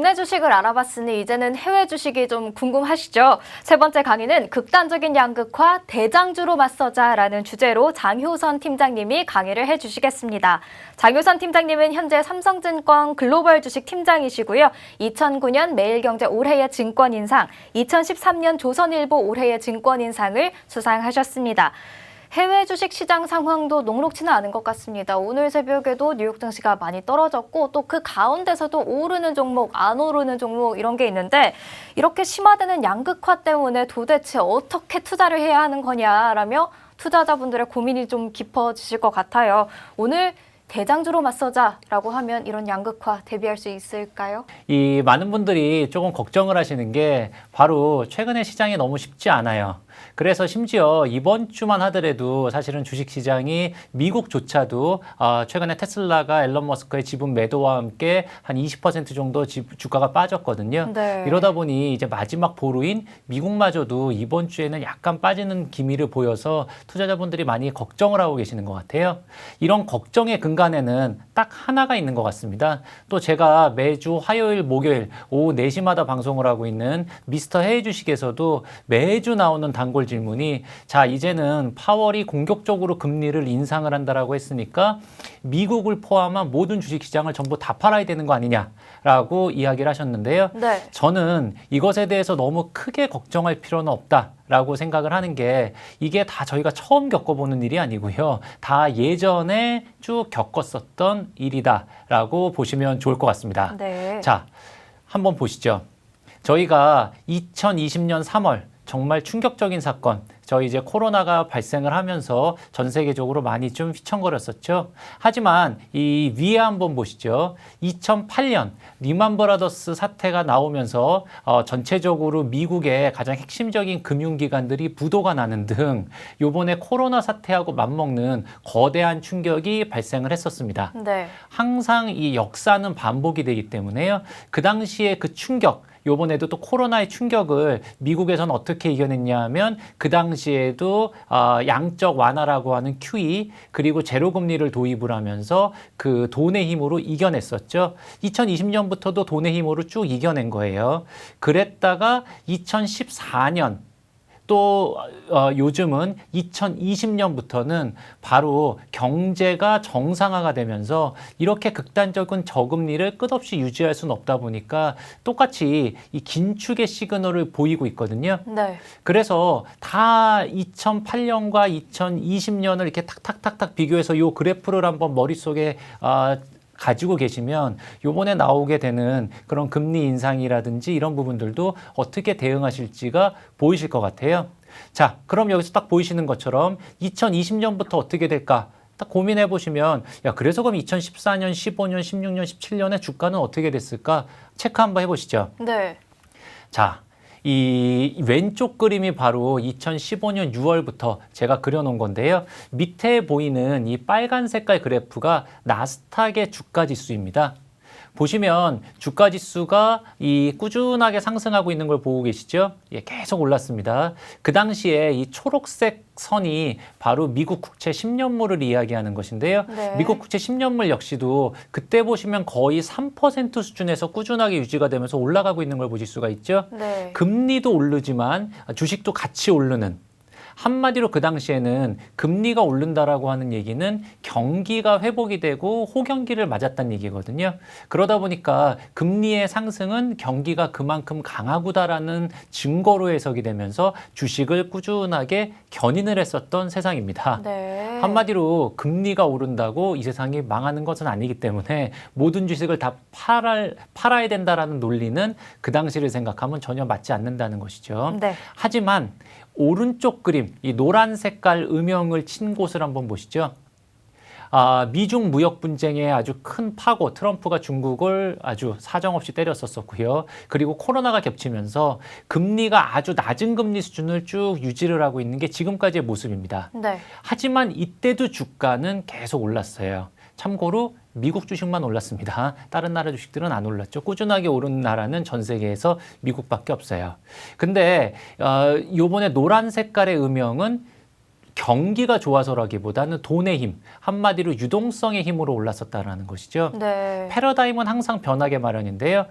국내 주식을 알아봤으니 이제는 해외 주식이 좀 궁금하시죠? 세 번째 강의는 극단적인 양극화 대장주로 맞서자라는 주제로 장효선 팀장님이 강의를 해주시겠습니다. 장효선 팀장님은 현재 삼성증권 글로벌 주식 팀장이시고요. 2009년 매일경제 올해의 증권 인상, 2013년 조선일보 올해의 증권 인상을 수상하셨습니다. 해외 주식 시장 상황도 녹록지는 않은 것 같습니다. 오늘 새벽에도 뉴욕 증시가 많이 떨어졌고 또 그 가운데서도 오르는 종목, 안 오르는 종목 이런 게 있는데 이렇게 심화되는 양극화 때문에 도대체 어떻게 투자를 해야 하는 거냐라며 투자자분들의 고민이 좀 깊어지실 것 같아요. 오늘 대장주로 맞서자라고 하면 이런 양극화 대비할 수 있을까요? 이 많은 분들이 조금 걱정을 하시는 게 바로 최근에 시장이 너무 쉽지 않아요. 그래서 심지어 이번 주만 하더라도 사실은 주식시장이 미국조차도 최근에 테슬라가 앨런 머스크의 지분 매도와 함께 한 20% 정도 주가가 빠졌거든요. 네. 이러다 보니 이제 마지막 보루인 미국마저도 이번 주에는 약간 빠지는 기미를 보여서 투자자분들이 많이 걱정을 하고 계시는 것 같아요. 이런 걱정의 근간에는 딱 하나가 있는 것 같습니다. 또 제가 매주 화요일, 목요일 오후 4시마다 방송을 하고 있는 미스터 해외 주식에서도 매주 나오는 단골 질문이 자 이제는 파월이 공격적으로 금리를 인상을 한다라고 했으니까 미국을 포함한 모든 주식시장을 전부 다 팔아야 되는 거 아니냐라고 이야기를 하셨는데요. 네. 저는 이것에 대해서 너무 크게 걱정할 필요는 없다라고 생각을 하는 게 이게 다 저희가 처음 겪어보는 일이 아니고요. 다 예전에 쭉 겪었었던 일이다라고 보시면 좋을 것 같습니다. 네. 자, 한번 보시죠. 저희가 2020년 3월 정말 충격적인 사건, 저희 이제 코로나가 발생을 하면서 전 세계적으로 많이 좀 휘청거렸었죠. 하지만 이 위에 한번 보시죠. 2008년 리만 브라더스 사태가 나오면서 전체적으로 미국의 가장 핵심적인 금융기관들이 부도가 나는 등 요번에 코로나 사태하고 맞먹는 거대한 충격이 발생을 했었습니다. 네. 항상 이 역사는 반복이 되기 때문에요. 그 당시에 그 충격, 요번에도 또 코로나의 충격을 미국에서는 어떻게 이겨냈냐 하면 그 당시에도 양적 완화라고 하는 QE 그리고 제로금리를 도입을 하면서 그 돈의 힘으로 이겨냈었죠. 2020년부터도 돈의 힘으로 쭉 이겨낸 거예요. 그랬다가 2014년 또 요즘은 2020년부터는 바로 경제가 정상화가 되면서 이렇게 극단적인 저금리를 끝없이 유지할 수는 없다 보니까 똑같이 이 긴축의 시그널을 보이고 있거든요. 네. 그래서 다 2008년과 2020년을 이렇게 탁탁탁탁 비교해서 이 그래프를 한번 머릿속에 가지고 계시면 요번에 나오게 되는 그런 금리 인상이라든지 이런 부분들도 어떻게 대응하실지가 보이실 것 같아요. 자, 그럼 여기서 딱 보이시는 것처럼 2020년부터 어떻게 될까? 딱 고민해 보시면 야, 그래서 그럼 2014년, 15년, 16년, 17년에 주가는 어떻게 됐을까? 체크 한번 해보시죠. 네. 자, 이 왼쪽 그림이 바로 2015년 6월부터 제가 그려놓은 건데요. 밑에 보이는 이 빨간 색깔 그래프가 나스닥의 주가 지수입니다. 보시면 주가 지수가 이 꾸준하게 상승하고 있는 걸 보고 계시죠? 예, 계속 올랐습니다. 그 당시에 이 초록색 선이 바로 미국 국채 10년물을 이야기하는 것인데요. 네. 미국 국채 10년물 역시도 그때 보시면 거의 3% 수준에서 꾸준하게 유지가 되면서 올라가고 있는 걸 보실 수가 있죠. 네. 금리도 오르지만 주식도 같이 오르는. 한마디로 그 당시에는 금리가 오른다라고 하는 얘기는 경기가 회복이 되고 호경기를 맞았다는 얘기거든요. 그러다 보니까 금리의 상승은 경기가 그만큼 강하구다라는 증거로 해석이 되면서 주식을 꾸준하게 견인을 했었던 세상입니다. 네. 한마디로 금리가 오른다고 이 세상이 망하는 것은 아니기 때문에 모든 주식을 다 팔아야 된다라는 논리는 그 당시를 생각하면 전혀 맞지 않는다는 것이죠. 네. 하지만 오른쪽 그림, 이 노란 색깔 음영을 친 곳을 한번 보시죠. 미중 무역 분쟁의 아주 큰 파고, 트럼프가 중국을 아주 사정없이 때렸었고요. 그리고 코로나가 겹치면서 금리가 아주 낮은 금리 수준을 쭉 유지를 하고 있는 게 지금까지의 모습입니다. 네. 하지만 이때도 주가는 계속 올랐어요. 참고로 미국 주식만 올랐습니다. 다른 나라 주식들은 안 올랐죠. 꾸준하게 오른 나라는 전 세계에서 미국밖에 없어요. 근데 요번에 노란 색깔의 음영은 경기가 좋아서라기보다는 돈의 힘, 한마디로 유동성의 힘으로 올랐었다는 것이죠. 네. 패러다임은 항상 변하게 마련인데요.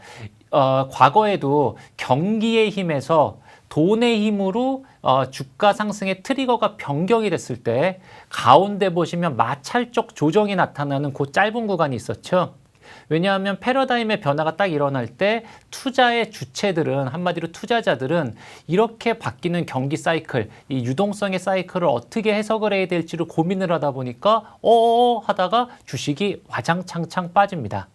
과거에도 경기의 힘에서 돈의 힘으로 주가 상승의 트리거가 변경이 됐을 때 가운데 보시면 마찰적 조정이 나타나는 그 짧은 구간이 있었죠. 왜냐하면 패러다임의 변화가 딱 일어날 때 투자의 주체들은, 한마디로 투자자들은 이렇게 바뀌는 경기 사이클, 이 유동성의 사이클을 어떻게 해석을 해야 될지를 고민을 하다 보니까 하다가 주식이 와장창창 빠집니다.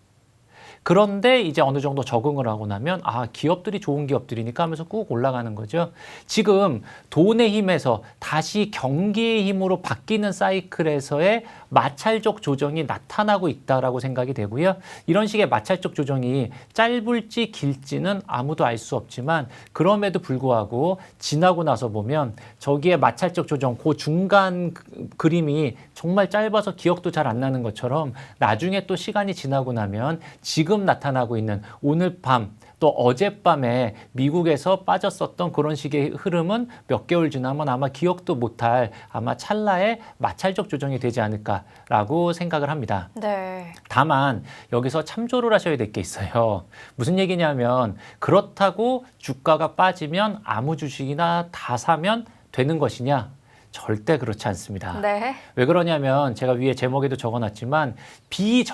그런데 이제 어느 정도 적응을 하고 나면 기업들이 좋은 기업들이니까 하면서 꾹 올라가는 거죠. 지금 돈의 힘에서 다시 경기의 힘으로 바뀌는 사이클에서의 마찰적 조정이 나타나고 있다라고 생각이 되고요. 이런 식의 마찰적 조정이 짧을지 길지는 아무도 알 수 없지만 그럼에도 불구하고 지나고 나서 보면 저기에 마찰적 조정, 그 중간 그림이 정말 짧아서 기억도 잘 안 나는 것처럼 나중에 또 시간이 지나고 나면 지금 나타나고 있는 오늘 밤 또 어젯밤에 미국에서 빠졌었던 그런 식의 흐름은 몇 개월 지나면 아마 기억도 못할 아마 찰나의 마찰적 조정이 되지 않을까라고 생각을 합니다. 네. 다만 여기서 참조를 하셔야 될 게 있어요. 무슨 얘기냐면 그렇다고 주가가 빠지면 아무 주식이나 다 사면 되는 것이냐? 절대 그렇지 않습니다. 네. 왜 그러냐면 제가 위에 제목에도 적어놨지만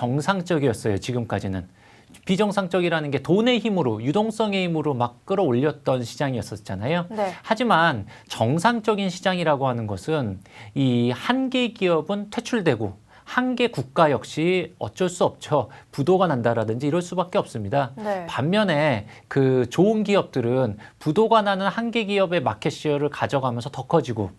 비정상적이었어요. 지금까지는. 비정상적이라는 게 돈의 힘으로, 유동성의 힘으로 막 끌어올렸던 시장이었었잖아요. 네. 하지만 정상적인 시장이라고 하는 것은 이 한 개 기업은 퇴출되고 한 개 국가 역시 어쩔 수 없죠. 부도가 난다라든지 이럴 수밖에 없습니다. 네. 반면에 그 좋은 기업들은 부도가 나는 한 개 기업의 마켓시어를 가져가면서 더 커지고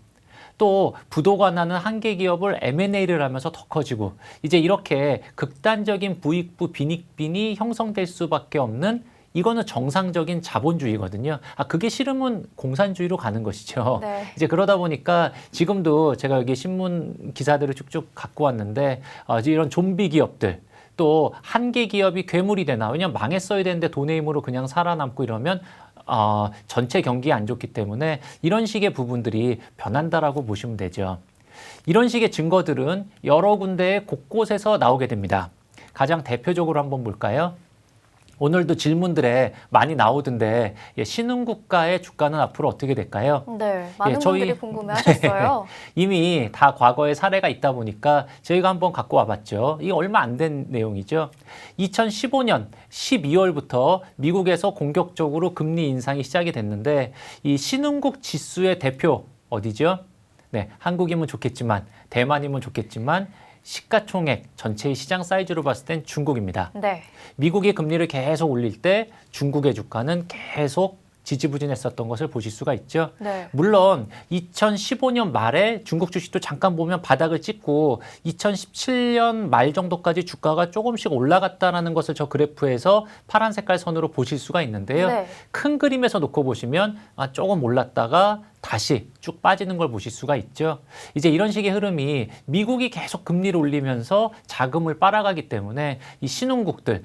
또 부도가 나는 한 개 기업을 M&A를 하면서 더 커지고 이제 이렇게 극단적인 부익부 빈익빈이 형성될 수밖에 없는 이거는 정상적인 자본주의거든요. 그게 싫으면 공산주의로 가는 것이죠. 네. 이제 그러다 보니까 지금도 제가 여기 신문 기사들을 쭉쭉 갖고 왔는데 이제 이런 좀비 기업들 또 한 개 기업이 괴물이 되나 왜냐면 망했어야 되는데 돈의 힘으로 그냥 살아남고 이러면 전체 경기에 안 좋기 때문에 이런 식의 부분들이 변한다라고 보시면 되죠. 이런 식의 증거들은 여러 군데 곳곳에서 나오게 됩니다. 가장 대표적으로 한번 볼까요? 오늘도 질문들에 많이 나오던데 신흥국가의 주가는 앞으로 어떻게 될까요? 네, 많은 저희- 분들이 궁금해하셨어요. 이미 다 과거의 사례가 있다 보니까 저희가 한번 갖고 와봤죠. 이게 얼마 안 된 내용이죠. 2015년 12월부터 미국에서 공격적으로 금리 인상이 시작이 됐는데 이 신흥국 지수의 대표 어디죠? 네, 한국이면 좋겠지만 대만이면 좋겠지만 시가총액 전체의 시장 사이즈로 봤을 땐 중국입니다. 네. 미국이 금리를 계속 올릴 때 중국의 주가는 계속 지지부진했었던 것을 보실 수가 있죠. 네. 물론 2015년 말에 중국 주식도 잠깐 보면 바닥을 찍고 2017년 말 정도까지 주가가 조금씩 올라갔다는 것을 저 그래프에서 파란 색깔 선으로 보실 수가 있는데요. 네. 큰 그림에서 놓고 보시면 조금 올랐다가 다시 쭉 빠지는 걸 보실 수가 있죠. 이제 이런 식의 흐름이 미국이 계속 금리를 올리면서 자금을 빨아가기 때문에 이 신흥국들은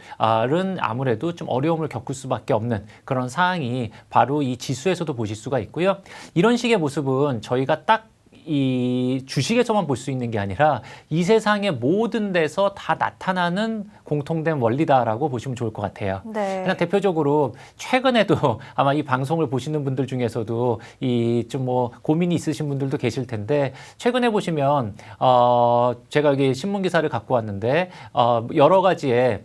아무래도 좀 어려움을 겪을 수밖에 없는 그런 상황이 바로 이 지수에서도 보실 수가 있고요. 이런 식의 모습은 저희가 딱 이 주식에서만 볼 수 있는 게 아니라 이 세상의 모든 데서 다 나타나는 공통된 원리다라고 보시면 좋을 것 같아요. 네. 그냥 대표적으로 최근에도 아마 이 방송을 보시는 분들 중에서도 이 좀 뭐 고민이 있으신 분들도 계실 텐데 최근에 보시면 제가 여기 신문 기사를 갖고 왔는데 여러 가지의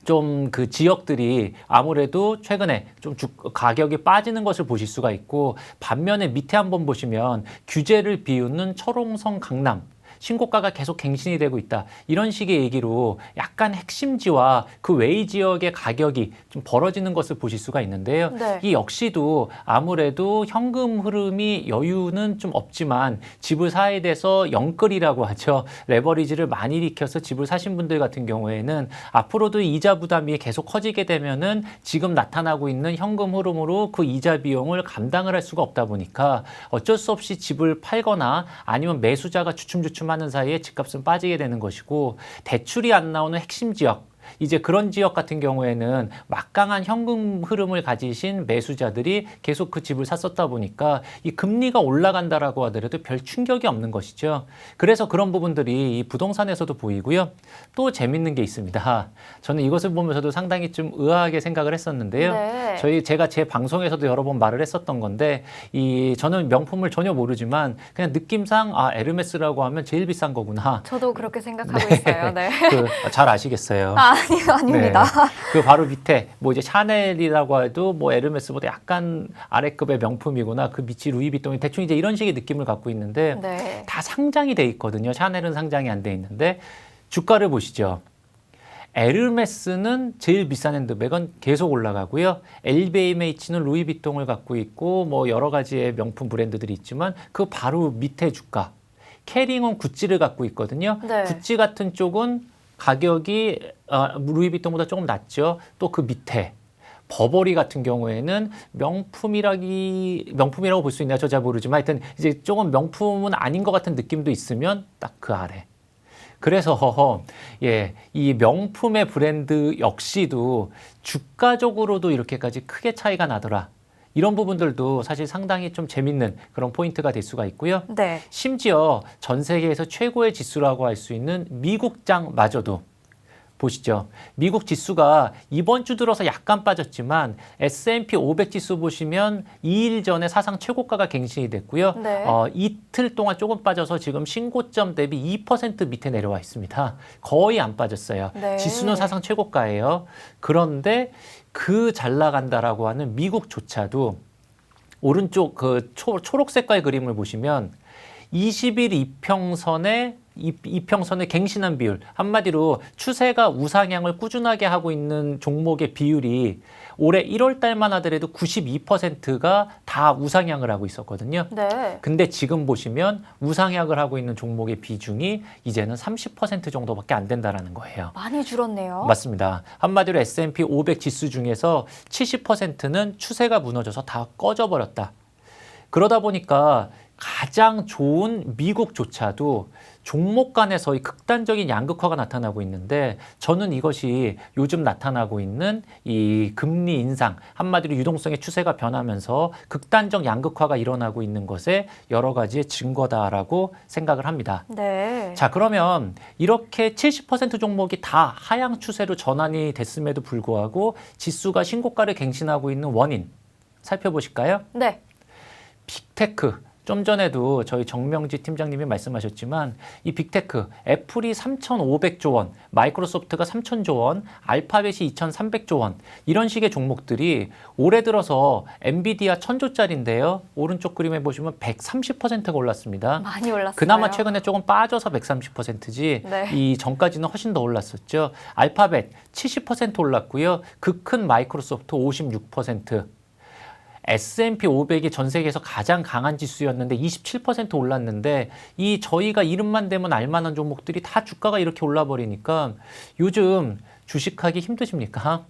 좀 그 지역들이 아무래도 최근에 좀 가격이 빠지는 것을 보실 수가 있고 반면에 밑에 한번 보시면 규제를 비웃는 철옹성 강남 신고가가 계속 갱신이 되고 있다. 이런 식의 얘기로 약간 핵심지와 그 외의 지역의 가격이 좀 벌어지는 것을 보실 수가 있는데요. 네. 이 역시도 아무래도 현금 흐름이 여유는 좀 없지만 집을 사야 돼서 영끌이라고 하죠. 레버리지를 많이 일으켜서 집을 사신 분들 같은 경우에는 앞으로도 이자 부담이 계속 커지게 되면은 지금 나타나고 있는 현금 흐름으로 그 이자 비용을 감당을 할 수가 없다 보니까 어쩔 수 없이 집을 팔거나 아니면 매수자가 주춤주춤 하는 사이에 집값은 빠지게 되는 것이고 대출이 안 나오는 핵심 지역 이제 그런 지역 같은 경우에는 막강한 현금 흐름을 가지신 매수자들이 계속 그 집을 샀었다 보니까 이 금리가 올라간다라고 하더라도 별 충격이 없는 것이죠. 그래서 그런 부분들이 이 부동산에서도 보이고요. 또 재밌는 게 있습니다. 저는 이것을 보면서도 상당히 좀 의아하게 생각을 했었는데요. 네. 제가 제 방송에서도 여러 번 말을 했었던 건데 저는 명품을 전혀 모르지만 그냥 느낌상 에르메스라고 하면 제일 비싼 거구나. 저도 그렇게 생각하고 있어요. 네. 잘 아시겠어요. 아닙니다. 네. 그 바로 밑에 뭐 이제 샤넬이라고 해도 뭐 에르메스보다 약간 아래급의 명품이구나. 그 밑이 루이비통이 대충 이제 이런 식의 느낌을 갖고 있는데 네. 다 상장이 돼 있거든요. 샤넬은 상장이 안 돼 있는데 주가를 보시죠. 에르메스는 제일 비싼 핸드백은 계속 올라가고요. LVMH는 루이비통을 갖고 있고 뭐 여러 가지의 명품 브랜드들이 있지만 그 바로 밑에 주가. 캐링은 구찌를 갖고 있거든요. 네. 구찌 같은 쪽은 가격이 루이비통보다 조금 낮죠. 또 그 밑에 버버리 같은 경우에는 명품이라고 볼 수 있나요? 저 잘 모르지만 하여튼 이제 조금 명품은 아닌 것 같은 느낌도 있으면 딱 그 아래. 그래서 이 명품의 브랜드 역시도 주가적으로도 이렇게까지 크게 차이가 나더라. 이런 부분들도 사실 상당히 좀 재밌는 그런 포인트가 될 수가 있고요. 네. 심지어 전 세계에서 최고의 지수라고 할 수 있는 미국장마저도 보시죠. 미국 지수가 이번 주 들어서 약간 빠졌지만 S&P 500 지수 보시면 2일 전에 사상 최고가가 갱신이 됐고요. 네. 이틀 동안 조금 빠져서 지금 신고점 대비 2% 밑에 내려와 있습니다. 거의 안 빠졌어요. 네. 지수는 사상 최고가예요. 그런데 그 잘 나간다라고 하는 미국조차도 오른쪽 그 초록 색깔 그림을 보시면 20일 이평선의 갱신한 비율, 한마디로 추세가 우상향을 꾸준하게 하고 있는 종목의 비율이 올해 1월 달만 하더라도 92%가 다 우상향을 하고 있었거든요. 네. 근데 지금 보시면 우상향을 하고 있는 종목의 비중이 이제는 30% 정도밖에 안 된다라는 거예요. 많이 줄었네요. 맞습니다. 한마디로 S&P 500 지수 중에서 70%는 추세가 무너져서 다 꺼져버렸다. 그러다 보니까 가장 좋은 미국조차도 종목 간에서의 극단적인 양극화가 나타나고 있는데 저는 이것이 요즘 나타나고 있는 이 금리 인상, 한마디로 유동성의 추세가 변하면서 극단적 양극화가 일어나고 있는 것에 여러 가지의 증거다라고 생각을 합니다. 네. 자, 그러면 이렇게 70% 종목이 다 하향 추세로 전환이 됐음에도 불구하고 지수가 신고가를 갱신하고 있는 원인 살펴보실까요? 네. 빅테크. 좀 전에도 저희 정명지 팀장님이 말씀하셨지만 이 빅테크, 애플이 3,500조 원, 마이크로소프트가 3,000조 원, 알파벳이 2,300조 원 이런 식의 종목들이 올해 들어서 엔비디아 1,000조짜리인데요. 오른쪽 그림에 보시면 130%가 올랐습니다. 많이 올랐어요. 그나마 최근에 조금 빠져서 130%지 네. 이 전까지는 훨씬 더 올랐었죠. 알파벳 70% 올랐고요. 그 큰 마이크로소프트 56%. S&P 500이 전 세계에서 가장 강한 지수였는데 27% 올랐는데 이 저희가 이름만 대면 알만한 종목들이 다 주가가 이렇게 올라버리니까 요즘 주식하기 힘드십니까?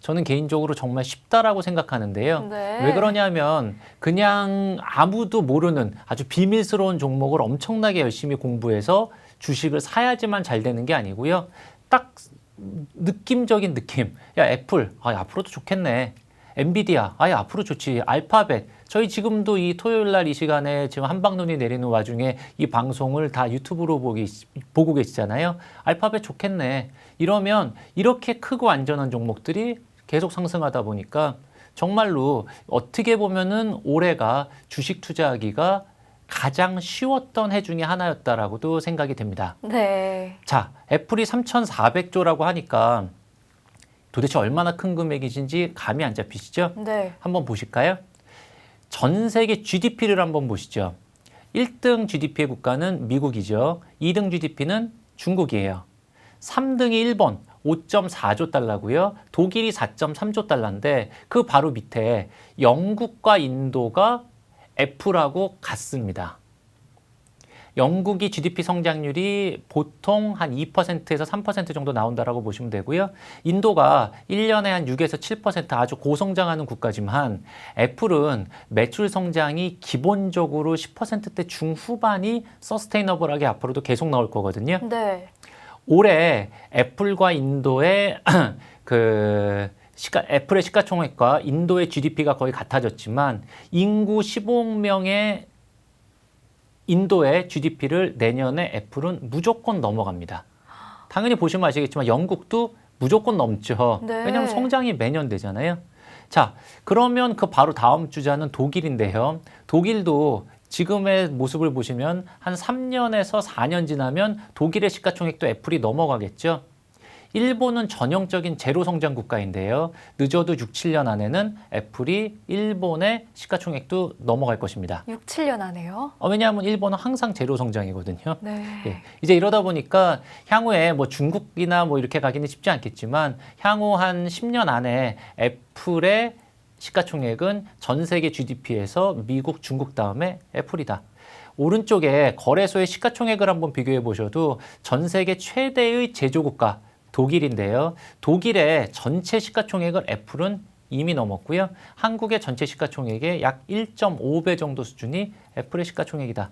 저는 개인적으로 정말 쉽다라고 생각하는데요. 네. 왜 그러냐면 그냥 아무도 모르는 아주 비밀스러운 종목을 엄청나게 열심히 공부해서 주식을 사야지만 잘 되는 게 아니고요. 딱 느낌적인 느낌. 야, 애플, 앞으로도 좋겠네. 엔비디아, 앞으로 좋지. 알파벳. 저희 지금도 이 토요일 날 이 시간에 지금 한방눈이 내리는 와중에 이 방송을 다 유튜브로 보고 계시잖아요. 알파벳 좋겠네. 이러면 이렇게 크고 안전한 종목들이 계속 상승하다 보니까 정말로 어떻게 보면은 올해가 주식 투자하기가 가장 쉬웠던 해 중에 하나였다라고도 생각이 됩니다. 네. 자, 애플이 3,400조라고 하니까 도대체 얼마나 큰 금액이신지 감이 안 잡히시죠? 네. 한번 보실까요? 전 세계 GDP를 한번 보시죠. 1등 GDP의 국가는 미국이죠. 2등 GDP는 중국이에요. 3등이 일본 5.4조 달러고요. 독일이 4.3조 달러인데 그 바로 밑에 영국과 인도가 F라고 같습니다. 영국이 GDP 성장률이 보통 한 2%에서 3% 정도 나온다라고 보시면 되고요. 인도가 1년에 한 6에서 7% 아주 고성장하는 국가지만 애플은 매출 성장이 기본적으로 10%대 중후반이 서스테이너블하게 앞으로도 계속 나올 거거든요. 네. 올해 애플과 인도의 애플의 시가총액과 인도의 GDP가 거의 같아졌지만 인구 15억 명의 인도의 GDP를 내년에 애플은 무조건 넘어갑니다. 당연히 보시면 아시겠지만 영국도 무조건 넘죠. 네. 왜냐하면 성장이 매년 되잖아요. 자, 그러면 그 바로 다음 주자는 독일인데요. 독일도 지금의 모습을 보시면 한 3년에서 4년 지나면 독일의 시가총액도 애플이 넘어가겠죠. 일본은 전형적인 제로 성장 국가인데요. 늦어도 6, 7년 안에는 애플이 일본의 시가총액도 넘어갈 것입니다. 6, 7년 안에요? 왜냐하면 일본은 항상 제로 성장이거든요. 네. 예, 이제 이러다 보니까 향후에 뭐 중국이나 뭐 이렇게 가기는 쉽지 않겠지만 향후 한 10년 안에 애플의 시가총액은 전 세계 GDP에서 미국, 중국 다음에 애플이다. 오른쪽에 거래소의 시가총액을 한번 비교해 보셔도 전 세계 최대의 제조국가 독일인데요. 독일의 전체 시가총액을 애플은 이미 넘었고요. 한국의 전체 시가총액의 약 1.5배 정도 수준이 애플의 시가총액이다.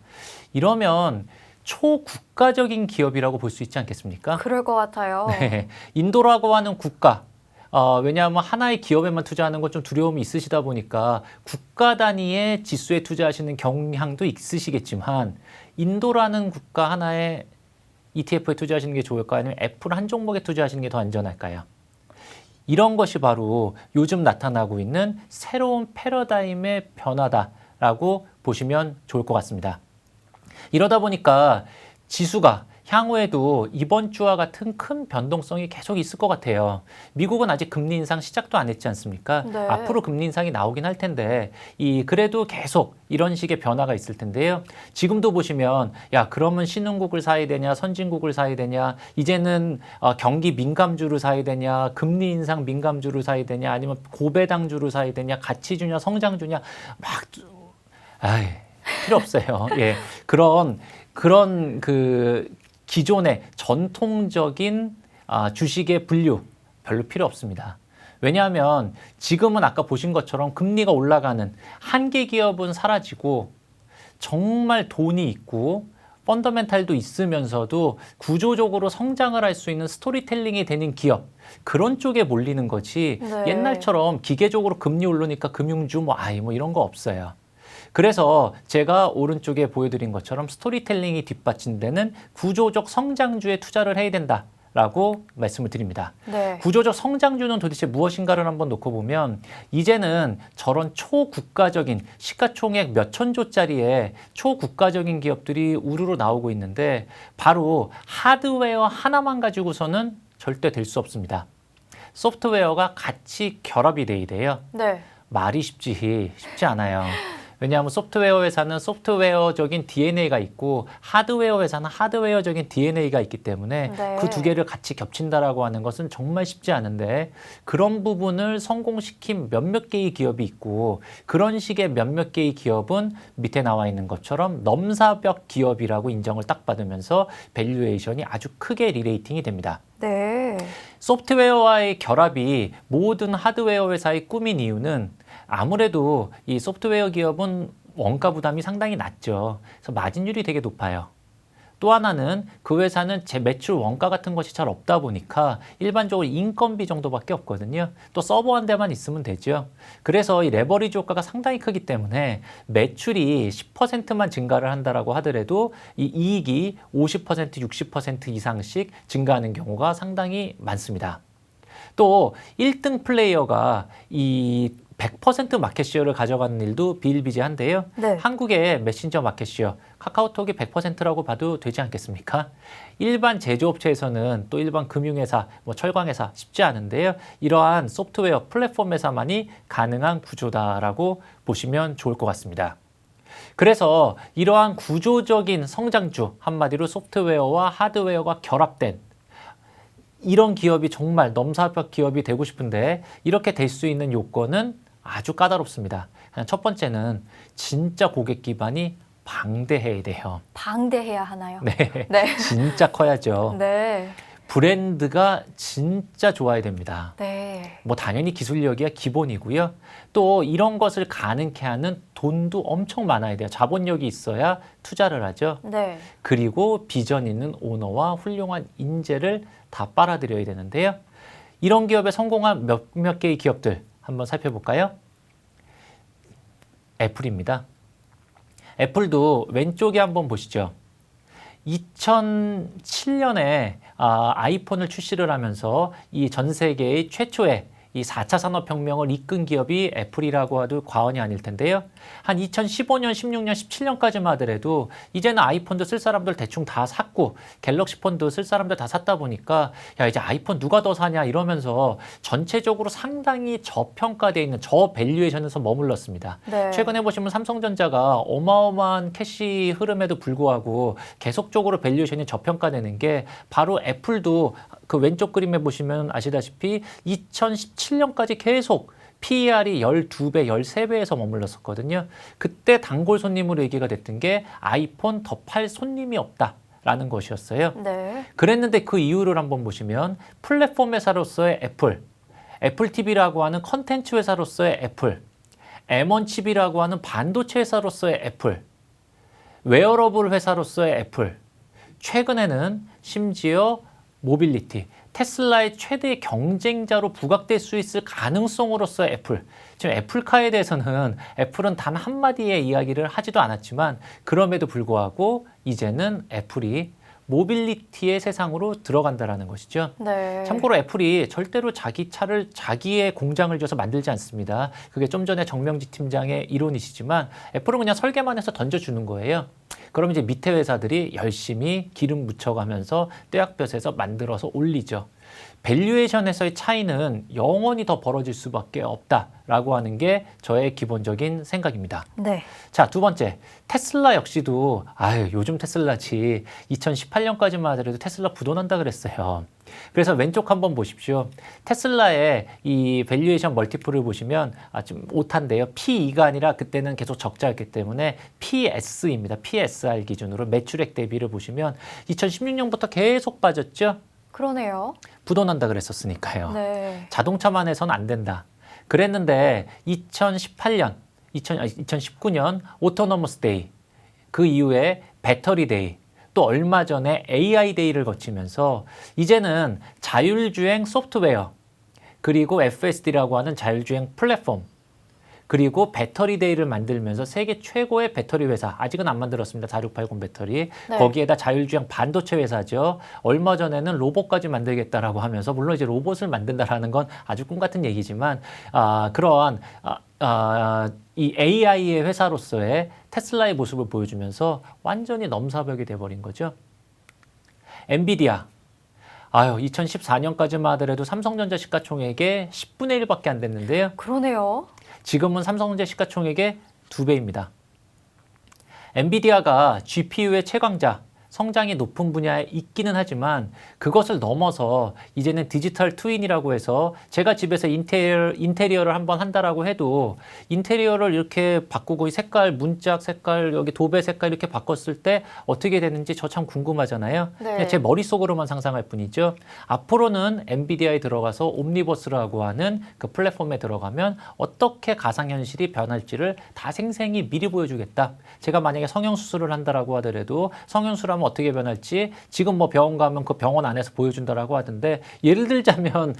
이러면 초국가적인 기업이라고 볼 수 있지 않겠습니까? 그럴 것 같아요. 네, 인도라고 하는 국가. 왜냐하면 하나의 기업에만 투자하는 건 좀 두려움이 있으시다 보니까 국가 단위의 지수에 투자하시는 경향도 있으시겠지만 인도라는 국가 하나의 ETF에 투자하시는 게 좋을까요? 아니면 애플 한 종목에 투자하시는 게 더 안전할까요? 이런 것이 바로 요즘 나타나고 있는 새로운 패러다임의 변화다라고 보시면 좋을 것 같습니다. 이러다 보니까 지수가 향후에도 이번 주와 같은 큰 변동성이 계속 있을 것 같아요. 미국은 아직 금리 인상 시작도 안 했지 않습니까? 네. 앞으로 금리 인상이 나오긴 할 텐데 그래도 계속 이런 식의 변화가 있을 텐데요. 지금도 보시면 그러면 신흥국을 사야 되냐 선진국을 사야 되냐 이제는 경기 민감주를 사야 되냐 금리 인상 민감주를 사야 되냐 아니면 고배당주를 사야 되냐 가치주냐 성장주냐 막 필요 없어요. 예, 그런 기존의 전통적인 주식의 분류 별로 필요 없습니다. 왜냐하면 지금은 아까 보신 것처럼 금리가 올라가는 한계 기업은 사라지고 정말 돈이 있고 펀더멘탈도 있으면서도 구조적으로 성장을 할 수 있는 스토리텔링이 되는 기업 그런 쪽에 몰리는 거지 네. 옛날처럼 기계적으로 금리 오르니까 금융주 뭐 이런 거 없어요. 그래서 제가 오른쪽에 보여드린 것처럼 스토리텔링이 뒷받침되는 구조적 성장주에 투자를 해야 된다라고 말씀을 드립니다. 네. 구조적 성장주는 도대체 무엇인가를 한번 놓고 보면 이제는 저런 초국가적인 시가총액 몇 천조짜리의 초국가적인 기업들이 우르르 나오고 있는데 바로 하드웨어 하나만 가지고서는 절대 될 수 없습니다. 소프트웨어가 같이 결합이 돼야 돼요. 네. 말이 쉽지 않아요. 왜냐하면 소프트웨어 회사는 소프트웨어적인 DNA가 있고 하드웨어 회사는 하드웨어적인 DNA가 있기 때문에 네. 그 두 개를 같이 겹친다라고 하는 것은 정말 쉽지 않은데 그런 부분을 성공시킨 몇몇 개의 기업이 있고 그런 식의 몇몇 개의 기업은 밑에 나와 있는 것처럼 넘사벽 기업이라고 인정을 딱 받으면서 밸류에이션이 아주 크게 리레이팅이 됩니다. 네. 소프트웨어와의 결합이 모든 하드웨어 회사의 꿈인 이유는 아무래도 이 소프트웨어 기업은 원가 부담이 상당히 낮죠. 그래서 마진율이 되게 높아요. 또 하나는 그 회사는 제 매출 원가 같은 것이 잘 없다 보니까 일반적으로 인건비 정도밖에 없거든요. 또 서버 한 대만 있으면 되죠. 그래서 이 레버리지 효과가 상당히 크기 때문에 매출이 10%만 증가를 한다라고 하더라도 이 이익이 50%, 60% 이상씩 증가하는 경우가 상당히 많습니다. 또 1등 플레이어가 이 100% 마켓시어를 가져가는 일도 비일비재한데요. 네. 한국의 메신저 마켓시어, 카카오톡이 100%라고 봐도 되지 않겠습니까? 일반 제조업체에서는 또 일반 금융회사, 철강회사 쉽지 않은데요. 이러한 소프트웨어 플랫폼 회사만이 가능한 구조다라고 보시면 좋을 것 같습니다. 그래서 이러한 구조적인 성장주, 한마디로 소프트웨어와 하드웨어가 결합된 이런 기업이 정말 넘사벽 기업이 되고 싶은데 이렇게 될 수 있는 요건은 아주 까다롭습니다. 그냥 첫 번째는 진짜 고객 기반이 방대해야 돼요. 방대해야 하나요? 네, 네. 진짜 커야죠. 네. 브랜드가 진짜 좋아야 됩니다. 네. 뭐 당연히 기술력이야 기본이고요. 또 이런 것을 가능케 하는 돈도 엄청 많아야 돼요. 자본력이 있어야 투자를 하죠. 네. 그리고 비전 있는 오너와 훌륭한 인재를 다 빨아들여야 되는데요. 이런 기업에 성공한 몇몇 개의 기업들 한번 살펴볼까요? 애플입니다. 애플도 왼쪽에 한번 보시죠. 2007년에 아이폰을 출시를 하면서 이 전 세계의 최초의 이 4차 산업혁명을 이끈 기업이 애플이라고 해도 과언이 아닐 텐데요. 한 2015년, 16년, 17년까지만 하더라도 이제는 아이폰도 쓸 사람들 대충 다 샀고 갤럭시 폰도 쓸 사람들 다 샀다 보니까 야 이제 아이폰 누가 더 사냐 이러면서 전체적으로 상당히 저평가되어 있는 저밸류에이션에서 머물렀습니다. 네. 최근에 보시면 삼성전자가 어마어마한 캐시 흐름에도 불구하고 계속적으로 밸류에이션이 저평가되는 게 바로 애플도 그 왼쪽 그림에 보시면 아시다시피 2017년까지 계속 PER이 12배, 13배에서 머물렀었거든요. 그때 단골 손님으로 얘기가 됐던 게 아이폰 더 팔 손님이 없다라는 것이었어요. 네. 그랬는데 그 이유를 한번 보시면 플랫폼 회사로서의 애플, 애플 TV라고 하는 컨텐츠 회사로서의 애플, M1 칩이라고 하는 반도체 회사로서의 애플, 웨어러블 회사로서의 애플, 최근에는 심지어 모빌리티, 테슬라의 최대 경쟁자로 부각될 수 있을 가능성으로서의 애플. 지금 애플카에 대해서는 애플은 단 한마디의 이야기를 하지도 않았지만 그럼에도 불구하고 이제는 애플이 모빌리티의 세상으로 들어간다라는 것이죠. 네. 참고로 애플이 절대로 자기 차를 자기의 공장을 지어서 만들지 않습니다. 그게 좀 전에 정명지 팀장의 이론이시지만 애플은 그냥 설계만 해서 던져주는 거예요. 그럼 이제 밑에 회사들이 열심히 기름 묻혀가면서 떼약볕에서 만들어서 올리죠. 밸류에이션에서의 차이는 영원히 더 벌어질 수밖에 없다라고 하는 게 저의 기본적인 생각입니다. 네. 자, 두 번째, 테슬라 역시도 요즘 테슬라지 2018년까지만 하더라도 테슬라 부도난다 그랬어요. 그래서 왼쪽 한번 보십시오. 테슬라의 이 밸류에이션 멀티플을 보시면 좀 오타인데요. P2가 아니라 그때는 계속 적자였기 때문에 PS입니다. PSR 기준으로 매출액 대비를 보시면 2016년부터 계속 빠졌죠. 그러네요. 부도난다 그랬었으니까요. 네. 자동차만 해서는 안 된다. 그랬는데 2019년 오토노머스 데이, 그 이후에 배터리 데이, 또 얼마 전에 AI 데이를 거치면서 이제는 자율주행 소프트웨어, 그리고 FSD라고 하는 자율주행 플랫폼, 그리고 배터리 데이를 만들면서 세계 최고의 배터리 회사, 아직은 안 만들었습니다. 4680 배터리. 네. 거기에다 자율주행 반도체 회사죠. 얼마 전에는 로봇까지 만들겠다라고 하면서, 물론 이제 로봇을 만든다라는 건 아주 꿈 같은 얘기지만 그러한 이 AI의 회사로서의 테슬라의 모습을 보여주면서 완전히 넘사벽이 돼버린 거죠. 엔비디아. 2014년까지만 하더라도 삼성전자 시가총액의 10분의 1밖에 안 됐는데요. 그러네요. 지금은 삼성전자 시가총액의 2배입니다. 엔비디아가 GPU의 최강자, 성장이 높은 분야에 있기는 하지만 그것을 넘어서 이제는 디지털 트윈이라고 해서 제가 집에서 인테리어를 한번 한다라고 해도 인테리어를 이렇게 바꾸고 이 색깔, 문짝 색깔, 여기 도배 색깔 이렇게 바꿨을 때 어떻게 되는지 저 참 궁금하잖아요. 네. 그냥 제 머릿속으로만 상상할 뿐이죠. 앞으로는 엔비디아에 들어가서 옴니버스라고 하는 그 플랫폼에 들어가면 어떻게 가상현실이 변할지를 다 생생히 미리 보여주겠다. 제가 만약에 성형수술을 한다라고 하더라도 성형수술하면 어떻게 변할지 지금 뭐 병원 가면 그 병원 안에서 보여준다라고 하던데, 예를 들자면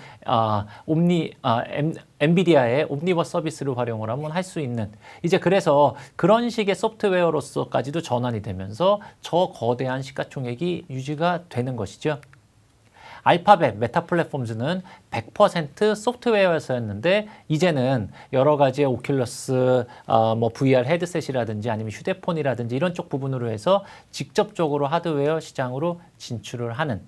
엔비디아의 옴니버스 서비스를 활용을 하면 할 수 있는, 이제 그래서 그런 식의 소프트웨어로서까지도 전환이 되면서 저 거대한 시가총액이 유지가 되는 것이죠. 알파벳, 메타 플랫폼즈는 100% 소프트웨어였었는데 이제는 여러 가지의 오큘러스, VR 헤드셋이라든지 아니면 휴대폰이라든지 이런 쪽 부분으로 해서 직접적으로 하드웨어 시장으로 진출을 하는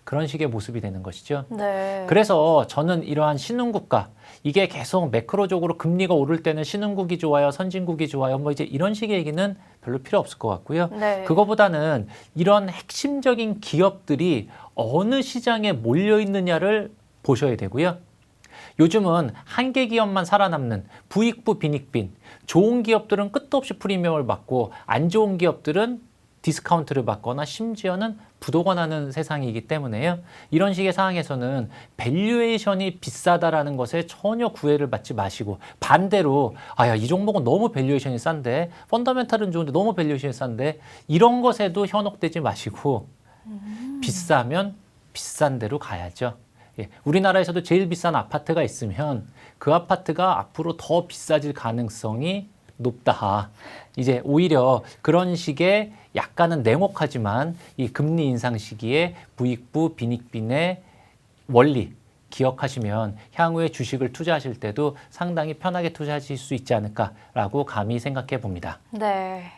그런 식의 모습이 되는 것이죠. 네. 그래서 저는 이러한 신흥국가, 이게 계속 매크로적으로 금리가 오를 때는 신흥국이 좋아요, 선진국이 좋아요, 뭐 이제 이런 식의 얘기는 별로 필요 없을 것 같고요. 네. 그거보다는 이런 핵심적인 기업들이 어느 시장에 몰려 있느냐를 보셔야 되고요. 요즘은 한 개 기업만 살아남는 부익부 빈익빈, 좋은 기업들은 끝도 없이 프리미엄을 받고 안 좋은 기업들은 디스카운트를 받거나 심지어는 부도건하는 세상이기 때문에요. 이런 식의 상황에서는 밸류에이션이 비싸다라는 것에 전혀 구애를 받지 마시고 반대로 아야 이 종목은 너무 밸류에이션이 싼데 펀더멘탈은 좋은데 너무 밸류에이션이 싼데 이런 것에도 현혹되지 마시고 비싸면 비싼 데로 가야죠. 예, 우리나라에서도 제일 비싼 아파트가 있으면 그 아파트가 앞으로 더 비싸질 가능성이 높다. 이제 오히려 그런 식의 약간은 냉혹하지만 이 금리 인상 시기에 부익부 빈익빈의 원리 기억하시면 향후에 주식을 투자하실 때도 상당히 편하게 투자하실 수 있지 않을까라고 감히 생각해 봅니다. 네.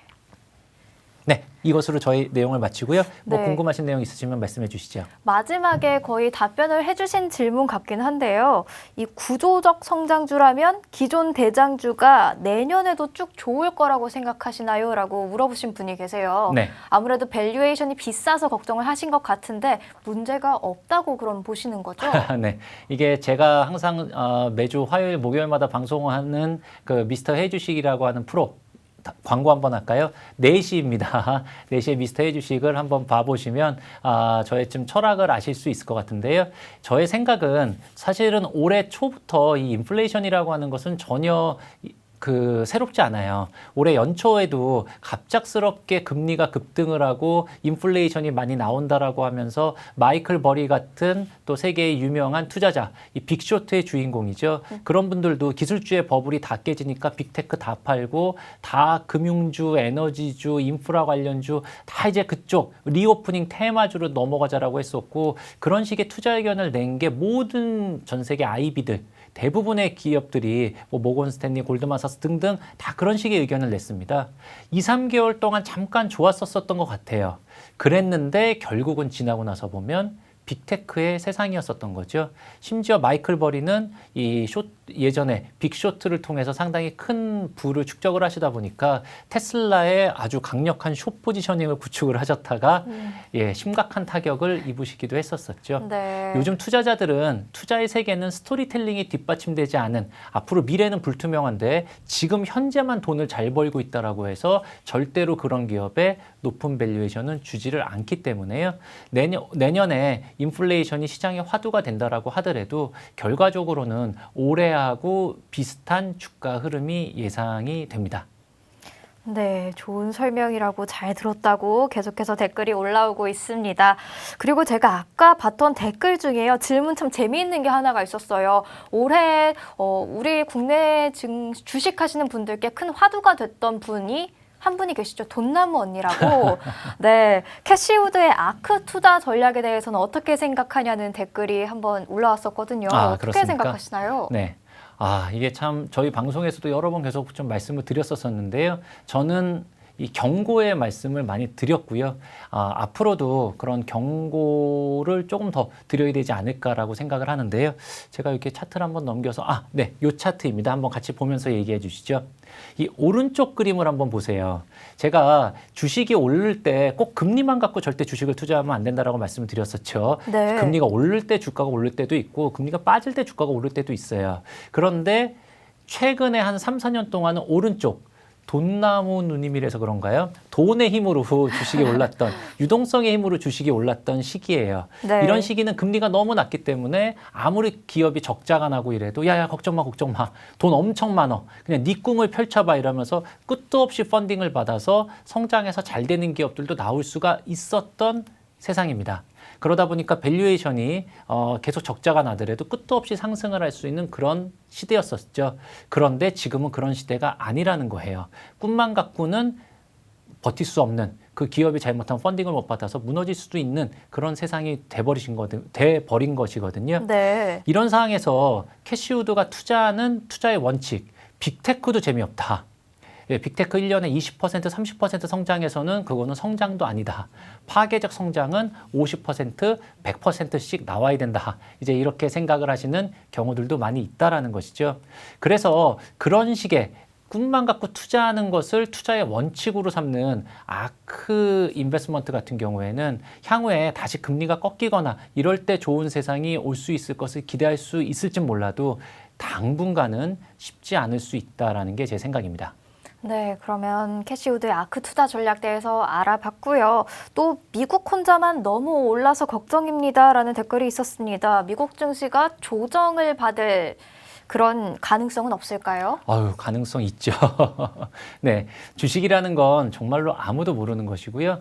네, 이것으로 저희 내용을 마치고요. 뭐 네. 궁금하신 내용 있으시면 말씀해 주시죠. 마지막에 거의 답변을 해주신 질문 같긴 한데요. 이 구조적 성장주라면 기존 대장주가 내년에도 쭉 좋을 거라고 생각하시나요? 라고 물어보신 분이 계세요. 네. 아무래도 밸류에이션이 비싸서 걱정을 하신 것 같은데 문제가 없다고 그럼 보시는 거죠? 네, 이게 제가 항상 매주 화요일, 목요일마다 방송하는 그 미스터 해주식이라고 하는 프로 광고 한번 할까요? 4시입니다. 4시에 미스터 해주식을 한번 봐보시면 저의 좀 철학을 아실 수 있을 것 같은데요. 저의 생각은 사실은 올해 초부터 이 인플레이션이라고 하는 것은 전혀 새롭지 않아요. 올해 연초에도 갑작스럽게 금리가 급등을 하고 인플레이션이 많이 나온다라고 하면서 마이클 버리 같은 또 세계의 유명한 투자자, 이 빅쇼트의 주인공이죠. 그런 분들도 기술주의 버블이 다 깨지니까 빅테크 다 팔고 다 금융주, 에너지주, 인프라 관련주 다 이제 그쪽 리오프닝 테마주로 넘어가자라고 했었고 그런 식의 투자 의견을 낸 게 모든 전 세계 IB들 대부분의 기업들이 뭐 모건 스탠리, 골드만사스 등등 다 그런 식의 의견을 냈습니다. 2, 3개월 동안 잠깐 좋았었던 것 같아요. 그랬는데 결국은 지나고 나서 보면 빅테크의 세상이었었던 거죠. 심지어 마이클 버리는 예전에 빅쇼트를 통해서 상당히 큰 부를 축적을 하시다 보니까 테슬라의 아주 강력한 숏 포지셔닝을 구축을 하셨다가 심각한 타격을 입으시기도 했었었죠. 네. 요즘 투자자들은 투자의 세계는 스토리텔링이 뒷받침되지 않은 앞으로 미래는 불투명한데 지금 현재만 돈을 잘 벌고 있다라고 해서 절대로 그런 기업의 높은 밸류에이션은 주지를 않기 때문에요. 내년에 인플레이션이 시장의 화두가 된다라고 하더라도 결과적으로는 올해하고 비슷한 주가 흐름이 예상이 됩니다. 네, 좋은 설명이라고 잘 들었다고 계속해서 댓글이 올라오고 있습니다. 그리고 제가 아까 봤던 댓글 중에요. 질문 참 재미있는 게 하나가 있었어요. 올해 우리 국내 주식하시는 분들께 큰 화두가 됐던 분이 한 분이 계시죠. 돈나무 언니라고. 네, 캐시우드의 아크 투자 전략에 대해서는 어떻게 생각하냐는 댓글이 한번 올라왔었거든요. 어떻게 그렇습니까? 생각하시나요? 네. 이게 참 저희 방송에서도 여러 번 계속 좀 말씀을 드렸었는데요. 저는 이 경고의 말씀을 많이 드렸고요. 앞으로도 그런 경고를 조금 더 드려야 되지 않을까라고 생각을 하는데요. 제가 이렇게 차트를 한번 넘겨서 네, 이 차트입니다. 한번 같이 보면서 얘기해 주시죠. 이 오른쪽 그림을 한번 보세요. 제가 주식이 오를 때 꼭 금리만 갖고 절대 주식을 투자하면 안 된다라고 말씀을 드렸었죠. 네. 금리가 오를 때 주가가 오를 때도 있고 금리가 빠질 때 주가가 오를 때도 있어요. 그런데 최근에 한 3, 4년 동안은 오른쪽 돈나무 누님이라서 그런가요? 돈의 힘으로 주식이 올랐던 유동성의 힘으로 주식이 올랐던 시기예요. 네. 이런 시기는 금리가 너무 낮기 때문에 아무리 기업이 적자가 나고 이래도 야야 걱정 마 돈 엄청 많어 그냥 네 꿈을 펼쳐봐 이러면서 끝도 없이 펀딩을 받아서 성장해서 잘 되는 기업들도 나올 수가 있었던 세상입니다. 그러다 보니까 밸류에이션이 계속 적자가 나더라도 끝도 없이 상승을 할 수 있는 그런 시대였었죠. 그런데 지금은 그런 시대가 아니라는 거예요. 꿈만 갖고는 버틸 수 없는 그 기업이 잘못한 펀딩을 못 받아서 무너질 수도 있는 그런 세상이 돼버린 것이거든요. 네. 이런 상황에서 캐시우드가 투자하는 투자의 원칙, 빅테크도 재미없다. 빅테크 1년에 20%, 30% 성장해서는 그거는 성장도 아니다. 파괴적 성장은 50%, 100%씩 나와야 된다. 이제 이렇게 생각을 하시는 경우들도 많이 있다라는 것이죠. 그래서 그런 식의 꿈만 갖고 투자하는 것을 투자의 원칙으로 삼는 아크 인베스트먼트 같은 경우에는 향후에 다시 금리가 꺾이거나 이럴 때 좋은 세상이 올 수 있을 것을 기대할 수 있을지 몰라도 당분간은 쉽지 않을 수 있다라는 게 제 생각입니다. 네, 그러면 캐시우드의 아크 투자 전략 대해서 알아봤고요. 또 미국 혼자만 너무 올라서 걱정입니다라는 댓글이 있었습니다. 미국 증시가 조정을 받을 그런 가능성은 없을까요? 아유, 가능성 있죠. 네. 주식이라는 건 정말로 아무도 모르는 것이고요.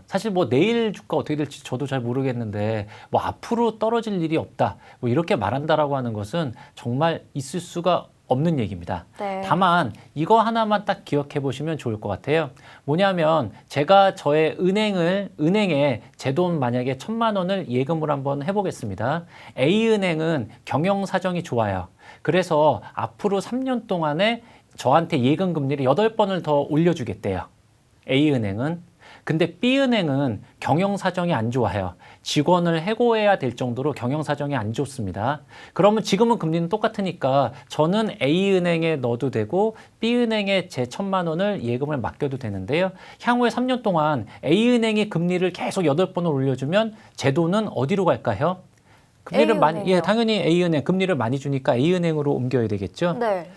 사실 뭐 내일 주가 어떻게 될지 저도 잘 모르겠는데 뭐 앞으로 떨어질 일이 없다. 뭐 이렇게 말한다라고 하는 것은 정말 있을 수가 없는 얘기입니다. 네. 다만 이거 하나만 딱 기억해 보시면 좋을 것 같아요. 뭐냐면 제가 저의 은행에 제 돈 만약에 1,000만 원을 예금을 한번 해보겠습니다. A은행은 경영 사정이 좋아요. 그래서 앞으로 3년 동안에 저한테 예금 금리를 8번을 더 올려주겠대요. A은행은. 근데 B은행은 경영 사정이 안 좋아요. 직원을 해고해야 될 정도로 경영 사정이 안 좋습니다. 그러면 지금은 금리는 똑같으니까 저는 A은행에 넣어도 되고 B은행에 제 1,000만 원을 예금을 맡겨도 되는데요. 향후에 3년 동안 A은행이 금리를 계속 8번을 올려주면 제 돈은 어디로 갈까요? 금리를 A은행이요. 당연히 A은행 금리를 많이 주니까 A은행으로 옮겨야 되겠죠. 네.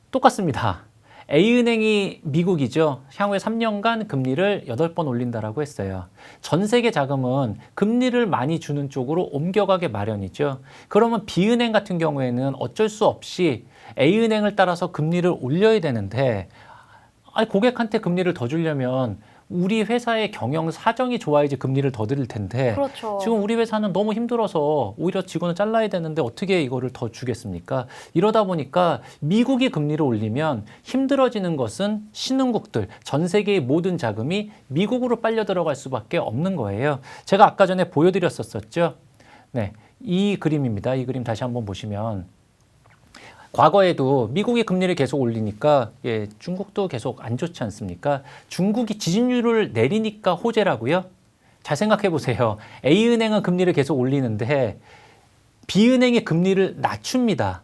똑같습니다. A은행이 미국이죠. 향후에 3년간 금리를 8번 올린다라고 했어요. 전 세계 자금은 금리를 많이 주는 쪽으로 옮겨가게 마련이죠. 그러면 B은행 같은 경우에는 어쩔 수 없이 A은행을 따라서 금리를 올려야 되는데 고객한테 금리를 더 주려면 우리 회사의 경영 사정이 좋아야지 금리를 더 드릴 텐데 그렇죠. 지금 우리 회사는 너무 힘들어서 오히려 직원을 잘라야 되는데 어떻게 이거를 더 주겠습니까? 이러다 보니까 미국이 금리를 올리면 힘들어지는 것은 신흥국들, 전 세계의 모든 자금이 미국으로 빨려 들어갈 수밖에 없는 거예요. 제가 아까 전에 보여드렸었죠. 네, 이 그림입니다. 이 그림 다시 한번 보시면 과거에도 미국이 금리를 계속 올리니까 중국도 계속 안 좋지 않습니까? 중국이 지준율을 내리니까 호재라고요? 잘 생각해 보세요. A은행은 금리를 계속 올리는데 B은행이 금리를 낮춥니다.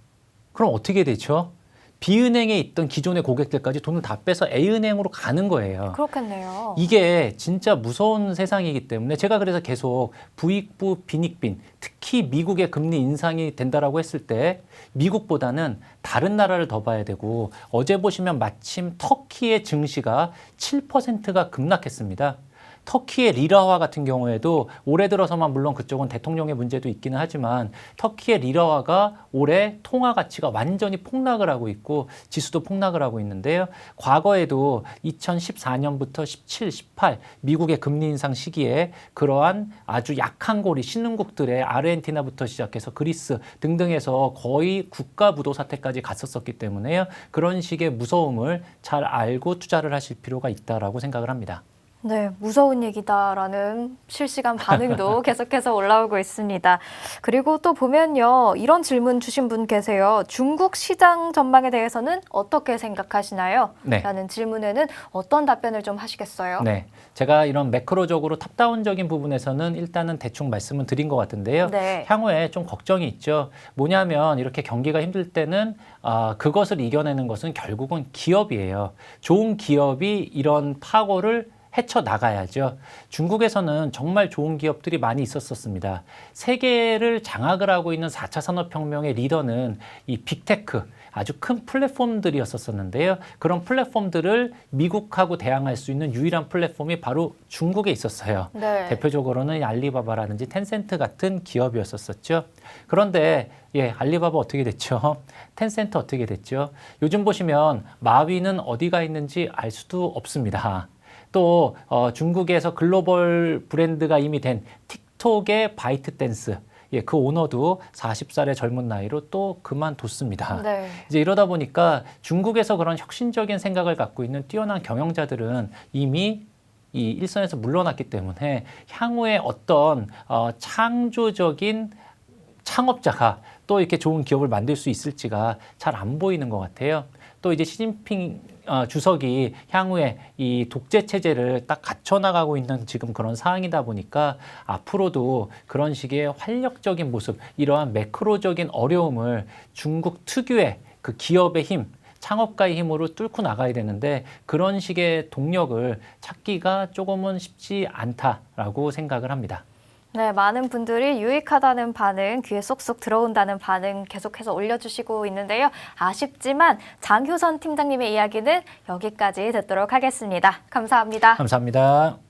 그럼 어떻게 되죠? B은행에 있던 기존의 고객들까지 돈을 다 빼서 A은행으로 가는 거예요. 그렇겠네요. 이게 진짜 무서운 세상이기 때문에 제가 그래서 계속 부익부 빈익빈, 특히 미국의 금리 인상이 된다라고 했을 때 미국보다는 다른 나라를 더 봐야 되고 어제 보시면 마침 터키의 증시가 7%가 급락했습니다. 터키의 리라화 같은 경우에도 올해 들어서만 물론 그쪽은 대통령의 문제도 있기는 하지만 터키의 리라화가 올해 통화 가치가 완전히 폭락을 하고 있고 지수도 폭락을 하고 있는데요. 과거에도 2014년부터 17, 18 미국의 금리 인상 시기에 그러한 아주 약한 고리 신흥국들의 아르헨티나부터 시작해서 그리스 등등에서 거의 국가 부도 사태까지 갔었기 때문에요. 그런 식의 무서움을 잘 알고 투자를 하실 필요가 있다라고 생각을 합니다. 네, 무서운 얘기다라는 실시간 반응도 계속해서 올라오고 있습니다. 그리고 또 보면요, 이런 질문 주신 분 계세요. 중국 시장 전망에 대해서는 어떻게 생각하시나요? 네. 라는 질문에는 어떤 답변을 좀 하시겠어요? 네, 제가 이런 매크로적으로 탑다운적인 부분에서는 일단은 대충 말씀을 드린 것 같은데요. 네. 향후에 좀 걱정이 있죠. 뭐냐면 이렇게 경기가 힘들 때는 그것을 이겨내는 것은 결국은 기업이에요. 좋은 기업이 이런 파고를 헤쳐나가야죠. 중국에서는 정말 좋은 기업들이 많이 있었습니다. 세계를 장악을 하고 있는 4차 산업혁명의 리더는 이 빅테크, 아주 큰 플랫폼들이었었는데요. 그런 플랫폼들을 미국하고 대항할 수 있는 유일한 플랫폼이 바로 중국에 있었어요. 네. 대표적으로는 알리바바라든지 텐센트 같은 기업이었었죠. 그런데 알리바바 어떻게 됐죠? 텐센트 어떻게 됐죠? 요즘 보시면 마위는 어디가 있는지 알 수도 없습니다. 또 중국에서 글로벌 브랜드가 이미 된 틱톡의 바이트댄스, 그 오너도 40살의 젊은 나이로 또 그만뒀습니다. 네. 이제 이러다 보니까 중국에서 그런 혁신적인 생각을 갖고 있는 뛰어난 경영자들은 이미 이 일선에서 물러났기 때문에 향후에 어떤 창조적인 창업자가 또 이렇게 좋은 기업을 만들 수 있을지가 잘 안 보이는 것 같아요. 또 이제 시진핑 주석이 향후에 이 독재 체제를 딱 갖춰나가고 있는 지금 그런 상황이다 보니까 앞으로도 그런 식의 활력적인 모습, 이러한 매크로적인 어려움을 중국 특유의 그 기업의 힘, 창업가의 힘으로 뚫고 나가야 되는데 그런 식의 동력을 찾기가 조금은 쉽지 않다라고 생각을 합니다. 네, 많은 분들이 유익하다는 반응, 귀에 쏙쏙 들어온다는 반응 계속해서 올려주시고 있는데요. 아쉽지만 장효선 팀장님의 이야기는 여기까지 듣도록 하겠습니다. 감사합니다. 감사합니다.